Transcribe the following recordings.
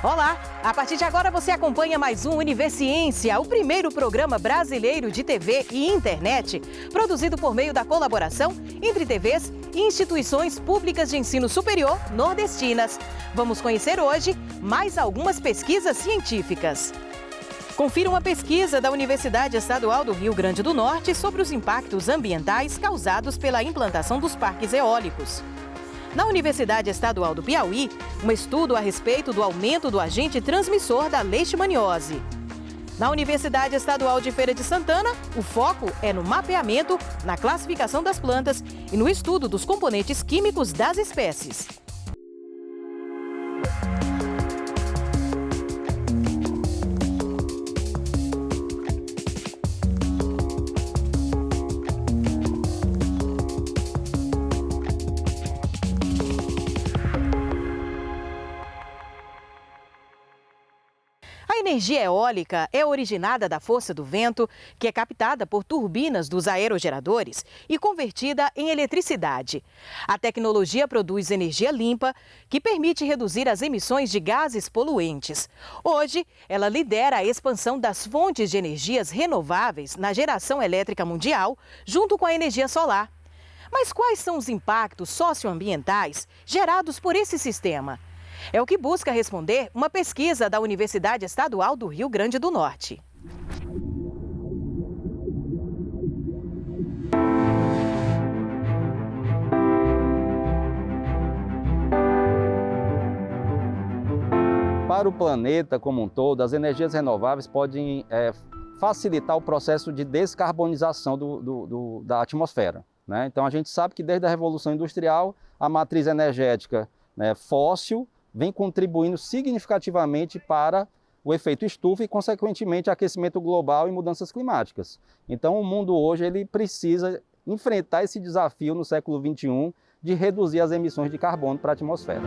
Olá! A partir de agora você acompanha mais um Universiência, o primeiro programa brasileiro de TV e internet, produzido por meio da colaboração entre TVs e instituições públicas de ensino superior nordestinas. Vamos conhecer hoje mais algumas pesquisas científicas. Confira uma pesquisa da Universidade Estadual do Rio Grande do Norte sobre os impactos ambientais causados pela implantação dos parques eólicos. Na Universidade Estadual do Piauí, um estudo a respeito do aumento do agente transmissor da leishmaniose. Na Universidade Estadual de Feira de Santana, o foco é no mapeamento, na classificação das plantas e no estudo dos componentes químicos das espécies. A energia eólica é originada da força do vento, que é captada por turbinas dos aerogeradores e convertida em eletricidade. A tecnologia produz energia limpa, que permite reduzir as emissões de gases poluentes. Hoje, ela lidera a expansão das fontes de energias renováveis na geração elétrica mundial, junto com a energia solar. Mas quais são os impactos socioambientais gerados por esse sistema? É o que busca responder uma pesquisa da Universidade Estadual do Rio Grande do Norte. Para o planeta como um todo, as energias renováveis podem facilitar o processo de descarbonização da atmosfera, né? Então a gente sabe que desde a Revolução Industrial, a matriz energética, né, fóssil, vem contribuindo significativamente para o efeito estufa e, consequentemente, aquecimento global e mudanças climáticas. Então, o mundo hoje ele precisa enfrentar esse desafio no século XXI de reduzir as emissões de carbono para a atmosfera.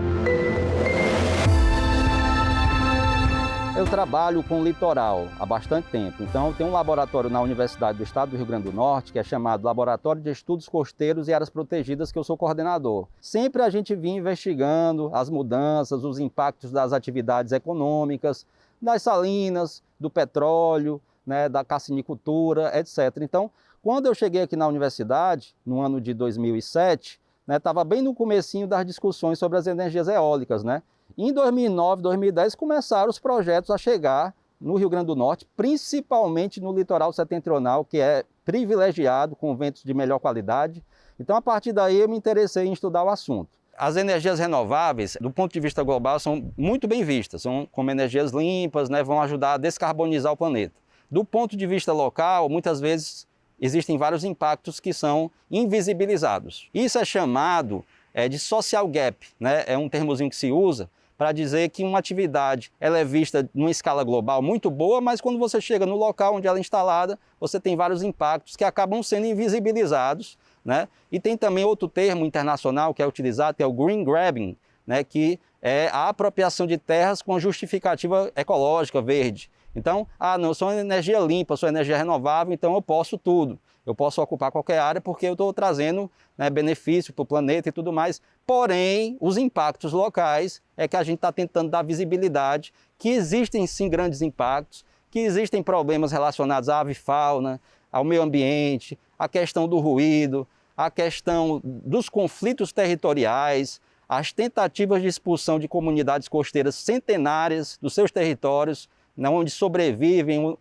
Eu trabalho com litoral há bastante tempo, então eu tenho um laboratório na Universidade do Estado do Rio Grande do Norte, que é chamado Laboratório de Estudos Costeiros e Áreas Protegidas, que eu sou coordenador. Sempre a gente vinha investigando as mudanças, os impactos das atividades econômicas, das salinas, do petróleo, né, da cassinicultura, etc. Então, quando eu cheguei aqui na universidade, no ano de 2007, estava bem no comecinho das discussões sobre as energias eólicas, né? Em 2009, 2010, começaram os projetos a chegar no Rio Grande do Norte, principalmente no litoral setentrional, que é privilegiado, com ventos de melhor qualidade. Então, a partir daí, eu me interessei em estudar o assunto. As energias renováveis, do ponto de vista global, são muito bem vistas, são como energias limpas, né, vão ajudar a descarbonizar o planeta. Do ponto de vista local, muitas vezes existem vários impactos que são invisibilizados. Isso é chamado de social gap, né? É um termozinho que se usa para dizer que uma atividade ela é vista numa escala global muito boa, mas quando você chega no local onde ela é instalada, você tem vários impactos que acabam sendo invisibilizados, né? E tem também outro termo internacional que é utilizado, que é o green grabbing, né? Que é a apropriação de terras com justificativa ecológica, verde. Então, não, eu sou uma energia limpa, sou energia renovável, então eu posso tudo. Eu posso ocupar qualquer área porque eu estou trazendo, né, benefício para o planeta e tudo mais. Porém, os impactos locais é que a gente está tentando dar visibilidade, que existem sim grandes impactos, que existem problemas relacionados à avifauna, ao meio ambiente, à questão do ruído, à questão dos conflitos territoriais, as tentativas de expulsão de comunidades costeiras centenárias dos seus territórios, né, onde sobrevivem,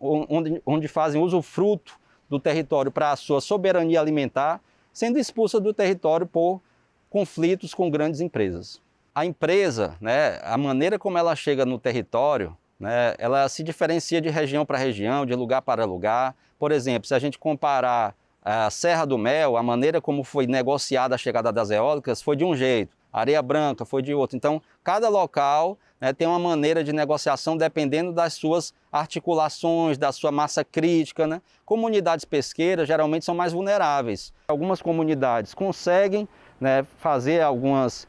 onde fazem usufruto do território para a sua soberania alimentar, sendo expulsa do território por conflitos com grandes empresas. A empresa, né, a maneira como ela chega no território, né, ela se diferencia de região para região, de lugar para lugar. Por exemplo, se a gente comparar a Serra do Mel, a maneira como foi negociada a chegada das eólicas foi de um jeito, Areia Branca foi de outro. Então, cada local, né, tem uma maneira de negociação dependendo das suas articulações, da sua massa crítica, né? Comunidades pesqueiras geralmente são mais vulneráveis. Algumas comunidades conseguem, né, fazer algumas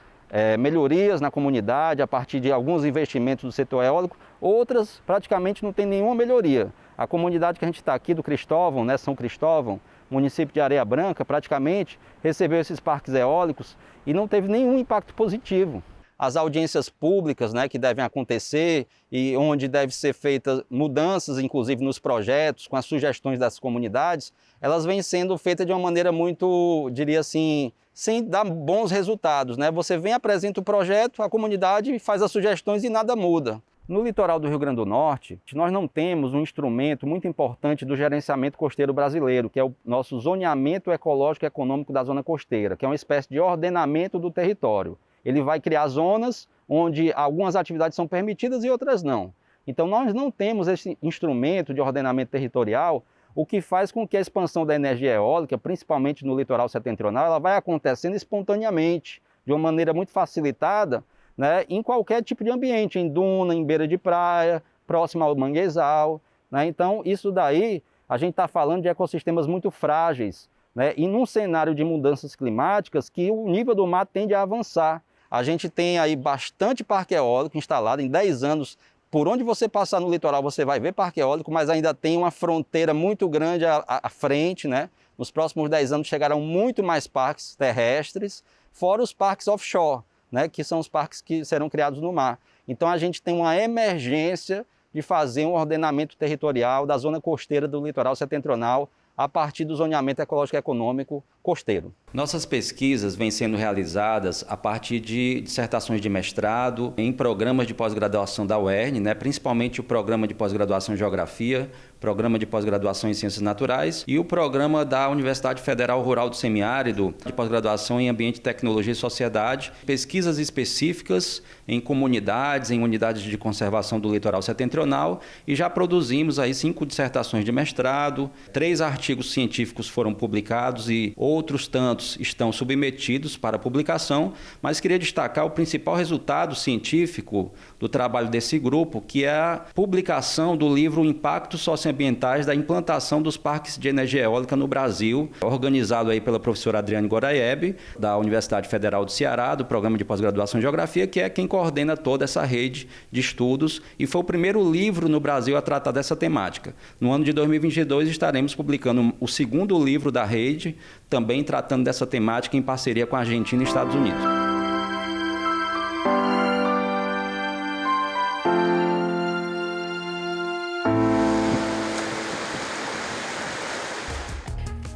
melhorias na comunidade a partir de alguns investimentos do setor eólico, outras praticamente não tem nenhuma melhoria. A comunidade que a gente está aqui do Cristóvão, né, São Cristóvão, município de Areia Branca, praticamente recebeu esses parques eólicos e não teve nenhum impacto positivo. as audiências públicas, né, que devem acontecer e onde devem ser feitas mudanças, inclusive nos projetos, com as sugestões das comunidades, elas vêm sendo feitas de uma maneira muito, diria assim, sem dar bons resultados, né? Você vem, apresenta o projeto, a comunidade faz as sugestões e nada muda. No litoral do Rio Grande do Norte, nós não temos um instrumento muito importante do gerenciamento costeiro brasileiro, que é o nosso zoneamento ecológico e econômico da zona costeira, que é uma espécie de ordenamento do território. Ele vai criar zonas onde algumas atividades são permitidas e outras não. Então nós não temos esse instrumento de ordenamento territorial, o que faz com que a expansão da energia eólica, principalmente no litoral setentrional, ela vai acontecendo espontaneamente, de uma maneira muito facilitada, né, em qualquer tipo de ambiente, em duna, em beira de praia, próximo ao manguezal, né? Então, isso daí, a gente está falando de ecossistemas muito frágeis, né? E num cenário de mudanças climáticas que o nível do mar tende a avançar. A gente tem aí bastante parque eólico instalado em 10 anos. Por onde você passar no litoral, você vai ver parque eólico, mas ainda tem uma fronteira muito grande à frente, né? Nos próximos 10 anos chegarão muito mais parques terrestres, fora os parques offshore, né, que são os parques que serão criados no mar. Então a gente tem uma emergência de fazer um ordenamento territorial da zona costeira do litoral setentrional a partir do zoneamento ecológico e econômico costeiro. Nossas pesquisas vêm sendo realizadas a partir de dissertações de mestrado em programas de pós-graduação da UERN, né, principalmente o programa de pós-graduação em Geografia, programa de pós-graduação em Ciências Naturais e o programa da Universidade Federal Rural do Semiárido de pós-graduação em Ambiente, Tecnologia e Sociedade. Pesquisas específicas em comunidades, em unidades de conservação do litoral setentrional e já produzimos aí 5 dissertações de mestrado, 3 artigos científicos foram publicados e outros tantos estão submetidos para publicação, mas queria destacar o principal resultado científico do trabalho desse grupo, que é a publicação do livro Impactos Socioambientais da Implantação dos Parques de Energia Eólica no Brasil, organizado aí pela professora Adriane Goraieb, da Universidade Federal do Ceará, do Programa de Pós-Graduação em Geografia, que é quem coordena toda essa rede de estudos e foi o primeiro livro no Brasil a tratar dessa temática. No ano de 2022 estaremos publicando o segundo livro da rede, também tratando dessa temática em parceria com a Argentina e Estados Unidos.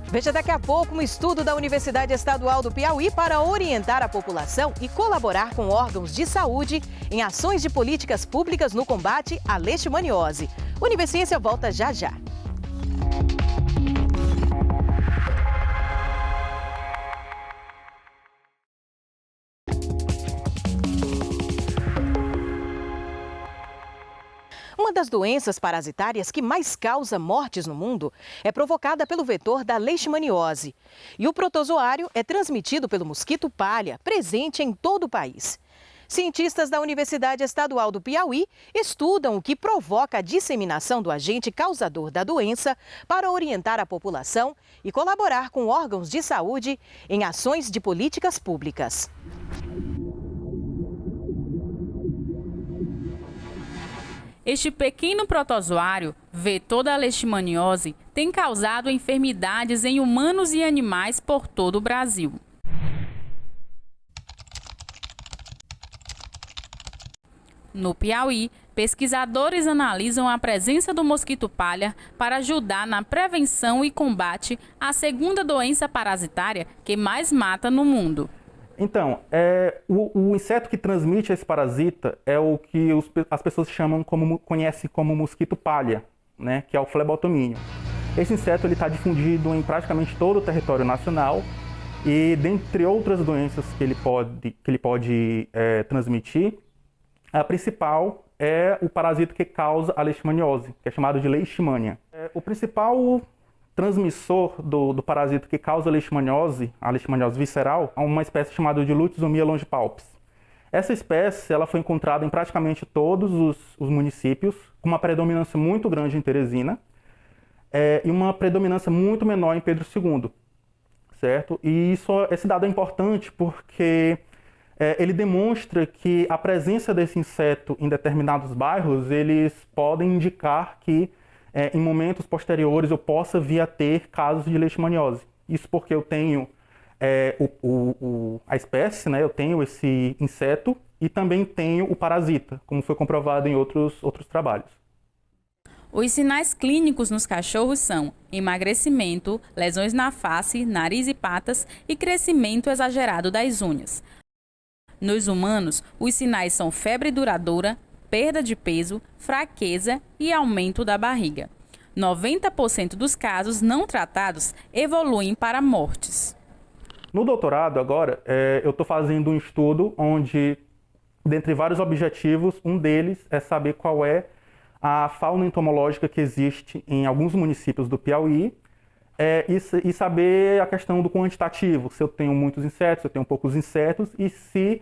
Veja daqui a pouco um estudo da Universidade Estadual do Piauí para orientar a população e colaborar com órgãos de saúde em ações de políticas públicas no combate à leishmaniose. Universiência volta já já. Uma das doenças parasitárias que mais causa mortes no mundo é provocada pelo vetor da leishmaniose. E o protozoário é transmitido pelo mosquito palha, presente em todo o país. Cientistas da Universidade Estadual do Piauí estudam o que provoca a disseminação do agente causador da doença para orientar a população e colaborar com órgãos de saúde em ações de políticas públicas. Este pequeno protozoário, vetor da leishmaniose, tem causado enfermidades em humanos e animais por todo o Brasil. No Piauí, pesquisadores analisam a presença do mosquito palha para ajudar na prevenção e combate à segunda doença parasitária que mais mata no mundo. Então, o inseto que transmite esse parasita é o que as pessoas conhecem como mosquito palha, né, que é o flebotomínio. Esse inseto está difundido em praticamente todo o território nacional e, dentre outras doenças que ele pode transmitir, a principal é o parasita que causa a leishmaniose, que é chamado de leishmania. O principal transmissor do parasita que causa a leishmaniose visceral, é uma espécie chamada de Lutzomia longipalpis. Essa espécie ela foi encontrada em praticamente todos os municípios, com uma predominância muito grande em Teresina e uma predominância muito menor em Pedro II, certo? E esse dado é importante porque ele demonstra que a presença desse inseto em determinados bairros, eles podem indicar que em momentos posteriores eu possa vir a ter casos de leishmaniose. Isso porque eu tenho a espécie, né? Eu tenho esse inseto e também tenho o parasita, como foi comprovado em outros trabalhos. Os sinais clínicos nos cachorros são emagrecimento, lesões na face, nariz e patas e crescimento exagerado das unhas. Nos humanos, os sinais são febre duradoura, perda de peso, fraqueza e aumento da barriga. 90% dos casos não tratados evoluem para mortes. No doutorado, agora, eu estou fazendo um estudo onde, dentre vários objetivos, um deles é saber qual é a fauna entomológica que existe em alguns municípios do Piauí e saber a questão do quantitativo, se eu tenho muitos insetos, se eu tenho poucos insetos e se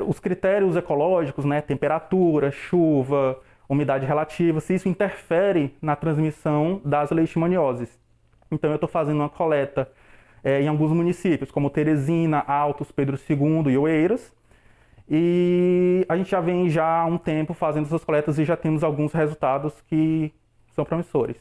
os critérios ecológicos, né, temperatura, chuva, umidade relativa, se isso interfere na transmissão das leishmanioses. Então eu estou fazendo uma coleta em alguns municípios, como Teresina, Altos, Pedro II e Oeiras. E a gente já vem há um tempo fazendo essas coletas e já temos alguns resultados que são promissores.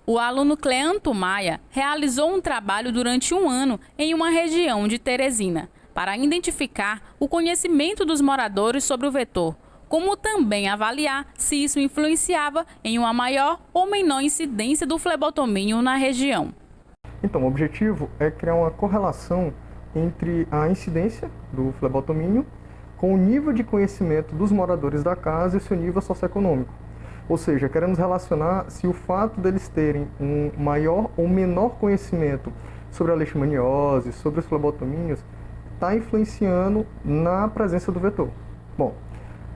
O aluno Cleanto Maia realizou um trabalho durante um ano em uma região de Teresina, para identificar o conhecimento dos moradores sobre o vetor, como também avaliar se isso influenciava em uma maior ou menor incidência do flebotomínio na região. Então, o objetivo é criar uma correlação entre a incidência do flebotomínio com o nível de conhecimento dos moradores da casa e seu nível socioeconômico. Ou seja, queremos relacionar se o fato deles terem um maior ou menor conhecimento sobre a leishmaniose, sobre os flebotomínios, está influenciando na presença do vetor. Bom,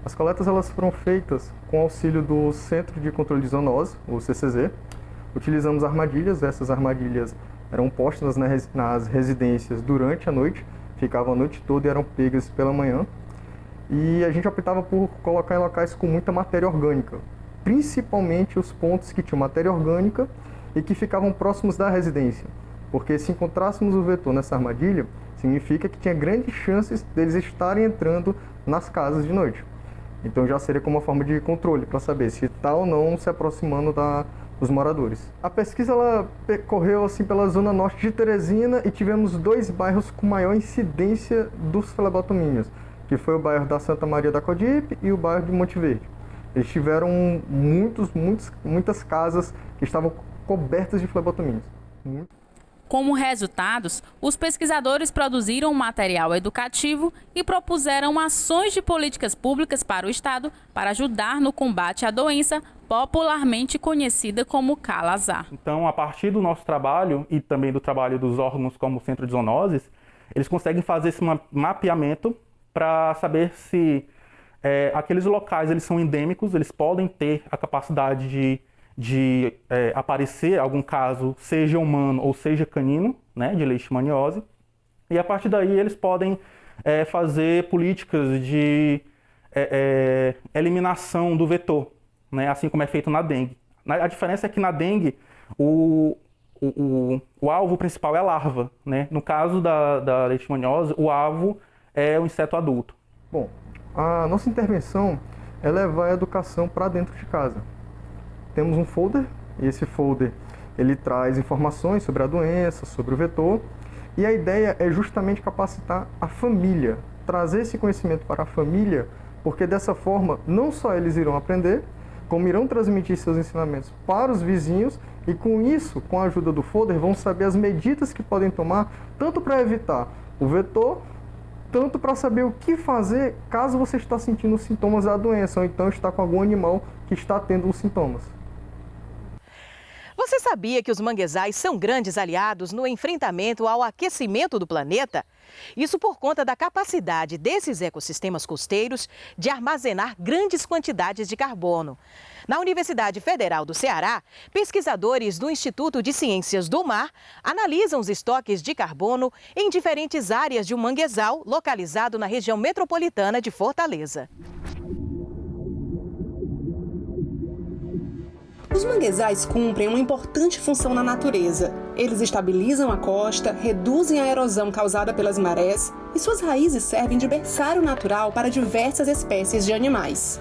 as coletas elas foram feitas com auxílio do Centro de Controle de Zoonose, o CCZ. Utilizamos armadilhas, essas armadilhas eram postas nas residências durante a noite, ficavam a noite toda e eram pegas pela manhã. E a gente optava por colocar em locais com muita matéria orgânica, principalmente os pontos que tinham matéria orgânica e que ficavam próximos da residência. Porque se encontrássemos o vetor nessa armadilha, significa que tinha grandes chances deles estarem entrando nas casas de noite. Então já seria como uma forma de controle para saber se está ou não se aproximando dos moradores. A pesquisa ela percorreu assim pela zona norte de Teresina e tivemos 2 bairros com maior incidência dos flebotomínios, que foi o bairro da Santa Maria da Codipe e o bairro de Monte Verde. Eles tiveram muitas casas que estavam cobertas de flebotomínios. Como resultados, os pesquisadores produziram um material educativo e propuseram ações de políticas públicas para o Estado para ajudar no combate à doença popularmente conhecida como cala-azar. Então, a partir do nosso trabalho e também do trabalho dos órgãos como o Centro de Zoonoses, eles conseguem fazer esse mapeamento para saber se aqueles locais eles são endêmicos, eles podem ter a capacidade de aparecer algum caso, seja humano ou seja canino, né, de leishmaniose. E a partir daí eles podem fazer políticas de eliminação do vetor, né, assim como é feito na dengue. A diferença é que na dengue o alvo principal é a larva, né? No caso da leishmaniose, o alvo é o inseto adulto. Bom, a nossa intervenção é levar a educação para dentro de casa. Temos um folder, e esse folder ele traz informações sobre a doença, sobre o vetor, e a ideia é justamente capacitar a família, trazer esse conhecimento para a família, porque dessa forma não só eles irão aprender, como irão transmitir seus ensinamentos para os vizinhos, e com isso, com a ajuda do folder, vão saber as medidas que podem tomar, tanto para evitar o vetor, tanto para saber o que fazer caso você está sentindo os sintomas da doença, ou então está com algum animal que está tendo os sintomas. Você sabia que os manguezais são grandes aliados no enfrentamento ao aquecimento do planeta? Isso por conta da capacidade desses ecossistemas costeiros de armazenar grandes quantidades de carbono. Na Universidade Federal do Ceará, pesquisadores do Instituto de Ciências do Mar analisam os estoques de carbono em diferentes áreas de um manguezal localizado na região metropolitana de Fortaleza. Os manguezais cumprem uma importante função na natureza. Eles estabilizam a costa, reduzem a erosão causada pelas marés e suas raízes servem de berçário natural para diversas espécies de animais.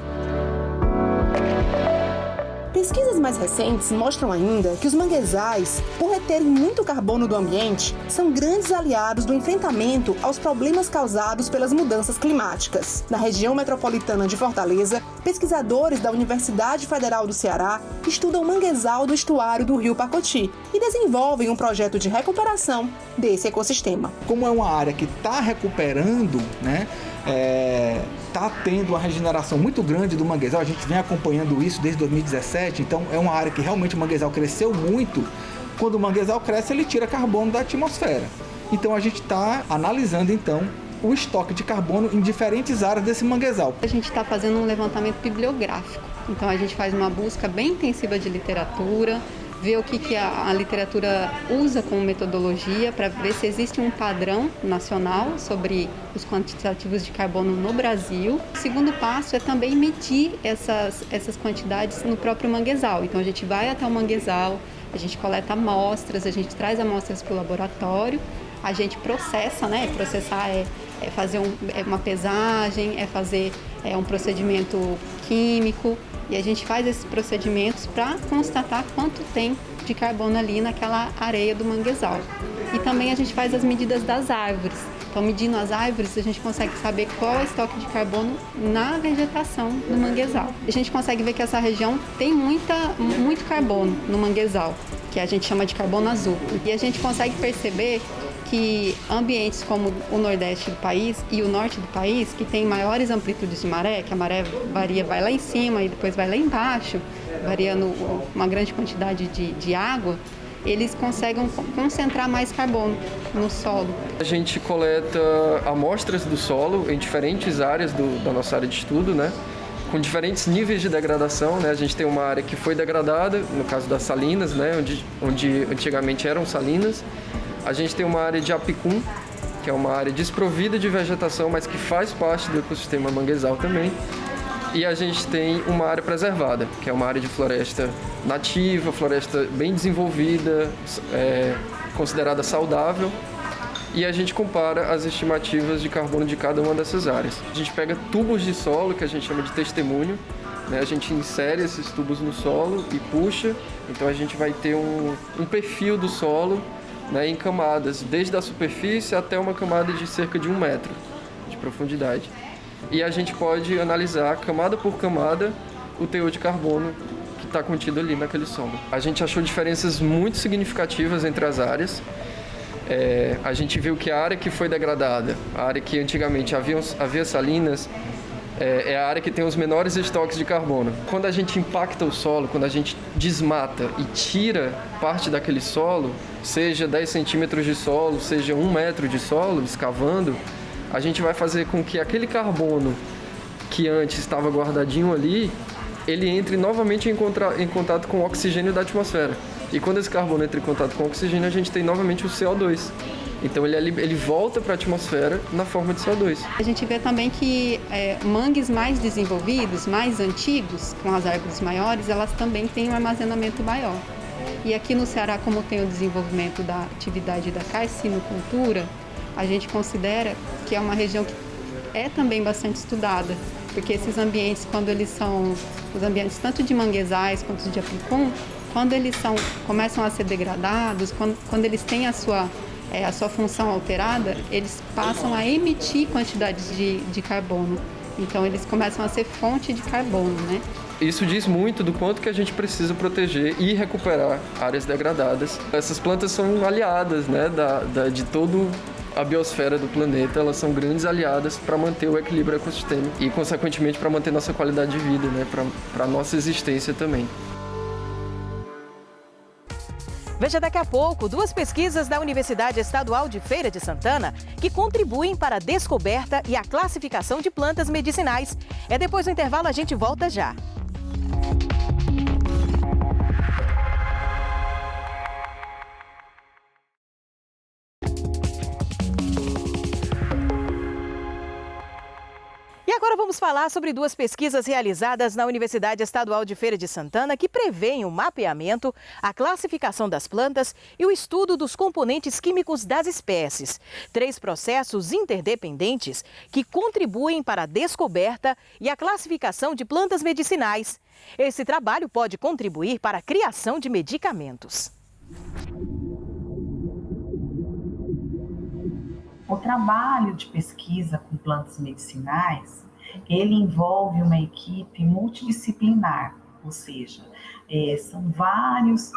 Pesquisas mais recentes mostram ainda que os manguezais, por reterem muito carbono do ambiente, são grandes aliados do enfrentamento aos problemas causados pelas mudanças climáticas. Na região metropolitana de Fortaleza, pesquisadores da Universidade Federal do Ceará estudam o manguezal do estuário do Rio Pacoti e desenvolvem um projeto de recuperação desse ecossistema. Como é uma área que está recuperando, né? Está tendo uma regeneração muito grande do manguezal, a gente vem acompanhando isso desde 2017, então é uma área que realmente o manguezal cresceu muito. Quando o manguezal cresce, ele tira carbono da atmosfera. Então a gente está analisando então o estoque de carbono em diferentes áreas desse manguezal. A gente está fazendo um levantamento bibliográfico, então a gente faz uma busca bem intensiva de literatura, ver o que a literatura usa como metodologia para ver se existe um padrão nacional sobre os quantitativos de carbono no Brasil. O segundo passo é também medir essas quantidades no próprio manguezal. Então a gente vai até o manguezal, a gente coleta amostras, a gente traz amostras para o laboratório, a gente processa, né? Processar é fazer uma pesagem, é fazer um procedimento químico. E a gente faz esses procedimentos para constatar quanto tem de carbono ali naquela areia do manguezal. E também a gente faz as medidas das árvores. Então, medindo as árvores, a gente consegue saber qual é o estoque de carbono na vegetação do manguezal. A gente consegue ver que essa região tem muito carbono no manguezal, que a gente chama de carbono azul. E a gente consegue perceber que ambientes como o nordeste do país e o norte do país, que tem maiores amplitudes de maré, que a maré varia, vai lá em cima e depois vai lá embaixo, variando uma grande quantidade de água, eles conseguem concentrar mais carbono no solo. A gente coleta amostras do solo em diferentes áreas da nossa área de estudo, né? Com diferentes níveis de degradação, né? A gente tem uma área que foi degradada, no caso das salinas, né? onde antigamente eram salinas. A gente tem uma área de apicum, que é uma área desprovida de vegetação, mas que faz parte do ecossistema manguezal também. E a gente tem uma área preservada, que é uma área de floresta nativa, floresta bem desenvolvida, considerada saudável. E a gente compara as estimativas de carbono de cada uma dessas áreas. A gente pega tubos de solo, que a gente chama de testemunho, né? A gente insere esses tubos no solo e puxa. Então a gente vai ter um perfil do solo, né, em camadas, desde a superfície até uma camada de cerca de 1 metro de profundidade. E a gente pode analisar, camada por camada, o teor de carbono que está contido ali naquele solo. A gente achou diferenças muito significativas entre as áreas. A gente viu que a área que foi degradada, a área que antigamente havia salinas, é a área que tem os menores estoques de carbono. Quando a gente impacta o solo, quando a gente desmata e tira parte daquele solo, seja 10 centímetros de solo, seja 1 metro de solo, escavando, a gente vai fazer com que aquele carbono que antes estava guardadinho ali, ele entre novamente em contato com o oxigênio da atmosfera. E quando esse carbono entra em contato com o oxigênio, a gente tem novamente o CO2. Então ele volta para a atmosfera na forma de CO2. A gente vê também que mangues mais desenvolvidos, mais antigos, com as árvores maiores, elas também têm um armazenamento maior. E aqui no Ceará, como tem o desenvolvimento da atividade da carcinocultura, a gente considera que é uma região que é também bastante estudada, porque esses ambientes, quando eles são os ambientes tanto de manguezais quanto de apicum, quando eles começam a ser degradados, quando eles têm a sua função alterada, eles passam a emitir quantidades de carbono. Então, eles começam a ser fonte de carbono, né? Isso diz muito do quanto que a gente precisa proteger e recuperar áreas degradadas. Essas plantas são aliadas, né, de toda a biosfera do planeta. Elas são grandes aliadas para manter o equilíbrio ecossistêmico e, consequentemente, para manter nossa qualidade de vida, né, para a nossa existência também. Veja daqui a pouco 2 pesquisas da Universidade Estadual de Feira de Santana que contribuem para a descoberta e a classificação de plantas medicinais. Depois do intervalo, a gente volta já. E agora vamos Vamos falar sobre 2 pesquisas realizadas na Universidade Estadual de Feira de Santana que prevêem o mapeamento, a classificação das plantas e o estudo dos componentes químicos das espécies. 3 processos interdependentes que contribuem para a descoberta e a classificação de plantas medicinais. Esse trabalho pode contribuir para a criação de medicamentos. O trabalho de pesquisa com plantas medicinais, ele envolve uma equipe multidisciplinar, ou seja, são vários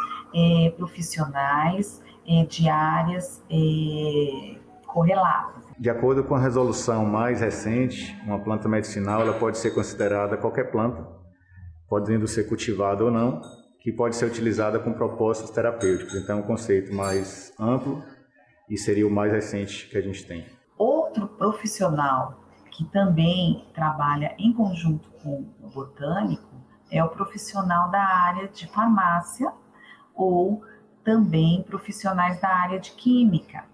profissionais de áreas correlatas. De acordo com a resolução mais recente, uma planta medicinal ela pode ser considerada qualquer planta, podendo ser cultivada ou não, que pode ser utilizada com propósitos terapêuticos. Então, é um conceito mais amplo e seria o mais recente que a gente tem. Outro profissional que também trabalha em conjunto com o botânico é o profissional da área de farmácia ou também profissionais da área de química.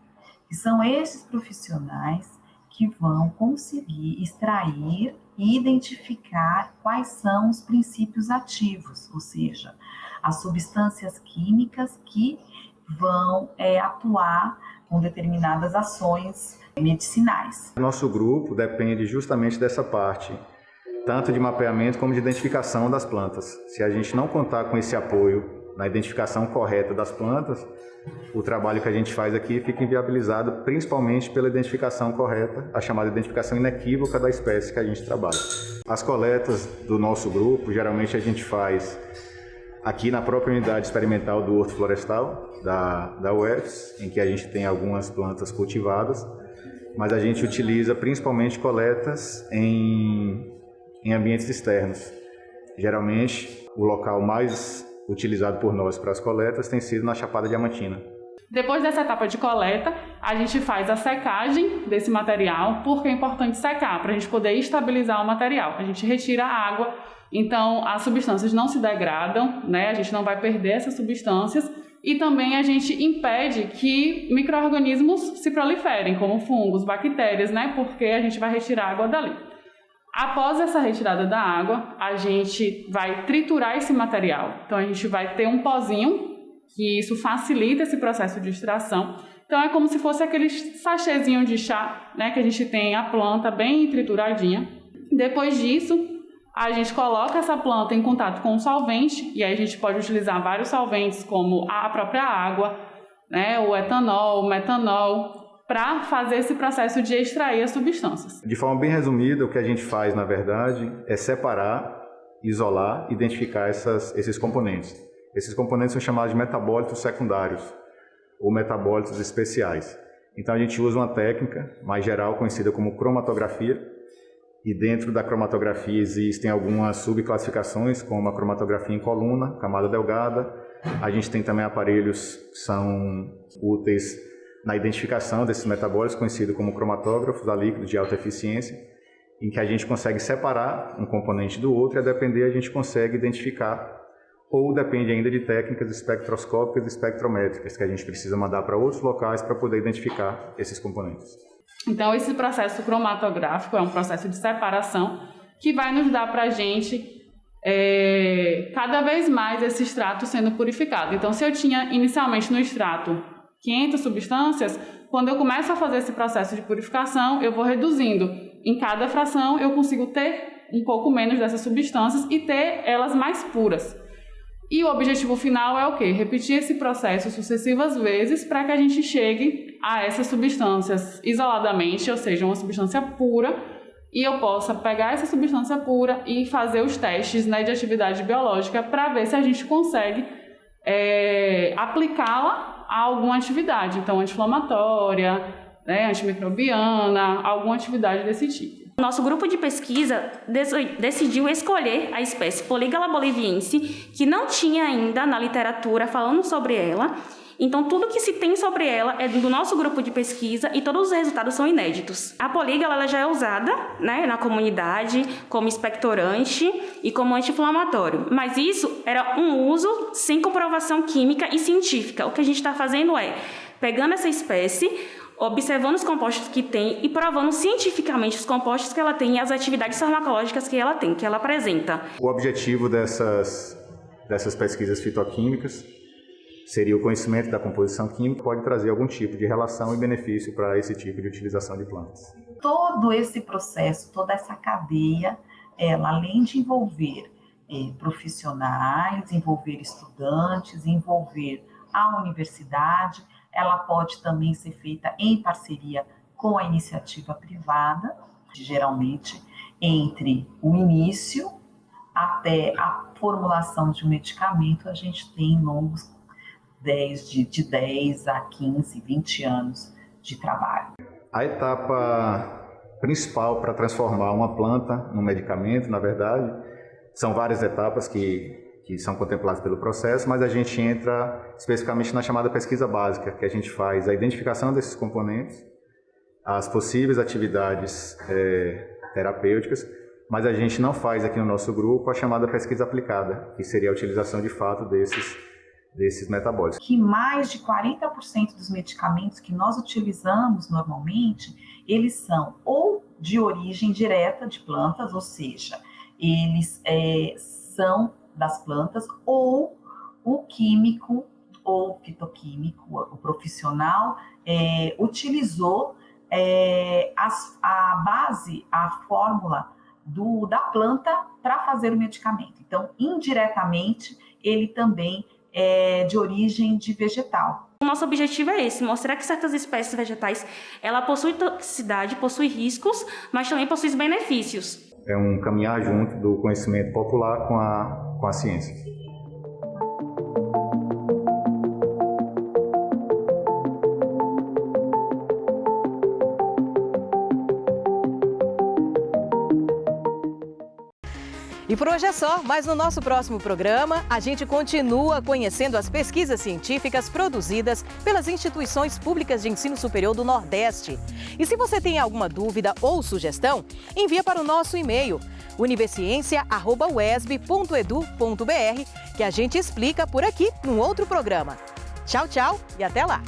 E são esses profissionais que vão conseguir extrair e identificar quais são os princípios ativos, ou seja, as substâncias químicas que vão atuar com determinadas ações medicinais. Nosso grupo depende justamente dessa parte, tanto de mapeamento como de identificação das plantas. Se a gente não contar com esse apoio na identificação correta das plantas, o trabalho que a gente faz aqui fica inviabilizado, principalmente pela identificação correta, a chamada identificação inequívoca da espécie que a gente trabalha. As coletas do nosso grupo, geralmente a gente faz aqui na própria unidade experimental do Horto Florestal, da UFS, em que a gente tem algumas plantas cultivadas, mas a gente utiliza principalmente coletas em ambientes externos. Geralmente, o local mais utilizado por nós para as coletas tem sido na Chapada Diamantina. Depois dessa etapa de coleta, a gente faz a secagem desse material, porque é importante secar, para a gente poder estabilizar o material. A gente retira a água, então as substâncias não se degradam, né? A gente não vai perder essas substâncias, e também a gente impede que micro-organismos se proliferem, como fungos, bactérias, né? Porque a gente vai retirar a água dali. Após essa retirada da água, a gente vai triturar esse material. Então, a gente vai ter um pozinho, que isso facilita esse processo de extração. Então, é como se fosse aquele sachêzinho de chá, né, que a gente tem a planta bem trituradinha. Depois disso, a gente coloca essa planta em contato com o solvente, e aí a gente pode utilizar vários solventes, como a própria água, né, o etanol, o metanol, para fazer esse processo de extrair as substâncias. De forma bem resumida, o que a gente faz, na verdade, é separar, isolar, identificar esses componentes. Esses componentes são chamados de metabólitos secundários ou metabólitos especiais. Então, a gente usa uma técnica mais geral conhecida como cromatografia, e dentro da cromatografia existem algumas subclassificações, como a cromatografia em coluna, camada delgada. A gente tem também aparelhos que são úteis na identificação desses metabólitos, conhecido como cromatógrafos a líquido de alta eficiência, em que a gente consegue separar um componente do outro e, a depender, a gente consegue identificar, ou depende ainda de técnicas espectroscópicas e espectrométricas, que a gente precisa mandar para outros locais para poder identificar esses componentes. Então, esse processo cromatográfico é um processo de separação que vai nos dar para a gente cada vez mais esse extrato sendo purificado. Então, se eu tinha inicialmente no extrato 500 substâncias, quando eu começo a fazer esse processo de purificação, eu vou reduzindo. Em cada fração, eu consigo ter um pouco menos dessas substâncias e ter elas mais puras. E o objetivo final é o quê? Repetir esse processo sucessivas vezes para que a gente chegue a essas substâncias isoladamente, ou seja, uma substância pura, e eu possa pegar essa substância pura e fazer os testes, né, de atividade biológica para ver se a gente consegue aplicá-la a alguma atividade, então anti-inflamatória, né, antimicrobiana, alguma atividade desse tipo. Nosso grupo de pesquisa decidiu escolher a espécie Polygala boliviense, que não tinha ainda na literatura falando sobre ela. Então, tudo que se tem sobre ela é do nosso grupo de pesquisa e todos os resultados são inéditos. A polígala ela já é usada, né, na comunidade como expectorante e como anti-inflamatório. Mas isso era um uso sem comprovação química e científica. O que a gente está fazendo é pegando essa espécie, observando os compostos que tem e provando cientificamente os compostos que ela tem e as atividades farmacológicas que ela tem, que ela apresenta. O objetivo dessas pesquisas fitoquímicas seria o conhecimento da composição química, que pode trazer algum tipo de relação e benefício para esse tipo de utilização de plantas. Todo esse processo, toda essa cadeia, ela, além de envolver profissionais, envolver estudantes, envolver a universidade, ela pode também ser feita em parceria com a iniciativa privada, geralmente entre o início até a formulação de um medicamento, a gente tem longos de 10 a 15, 20 anos de trabalho. A etapa principal para transformar uma planta num medicamento, na verdade, são várias etapas que são contempladas pelo processo, mas a gente entra especificamente na chamada pesquisa básica, que a gente faz a identificação desses componentes, as possíveis atividades terapêuticas, mas a gente não faz aqui no nosso grupo a chamada pesquisa aplicada, que seria a utilização de fato desses metabólicos. Que mais de 40% dos medicamentos que nós utilizamos normalmente, eles são ou de origem direta de plantas, ou seja, eles são das plantas, ou o químico ou fitoquímico, o profissional, utilizou a base, a fórmula da planta para fazer o medicamento. Então, indiretamente, ele também é de origem de vegetal. O nosso objetivo é esse, mostrar que certas espécies vegetais, ela possui toxicidade, possui riscos, mas também possui benefícios. É um caminhar junto do conhecimento popular com a ciência. E por hoje é só, mas no nosso próximo programa a gente continua conhecendo as pesquisas científicas produzidas pelas instituições públicas de ensino superior do Nordeste. E se você tem alguma dúvida ou sugestão, envia para o nosso e-mail univesciencia@uesb.edu.br, que a gente explica por aqui num outro programa. Tchau, tchau e até lá!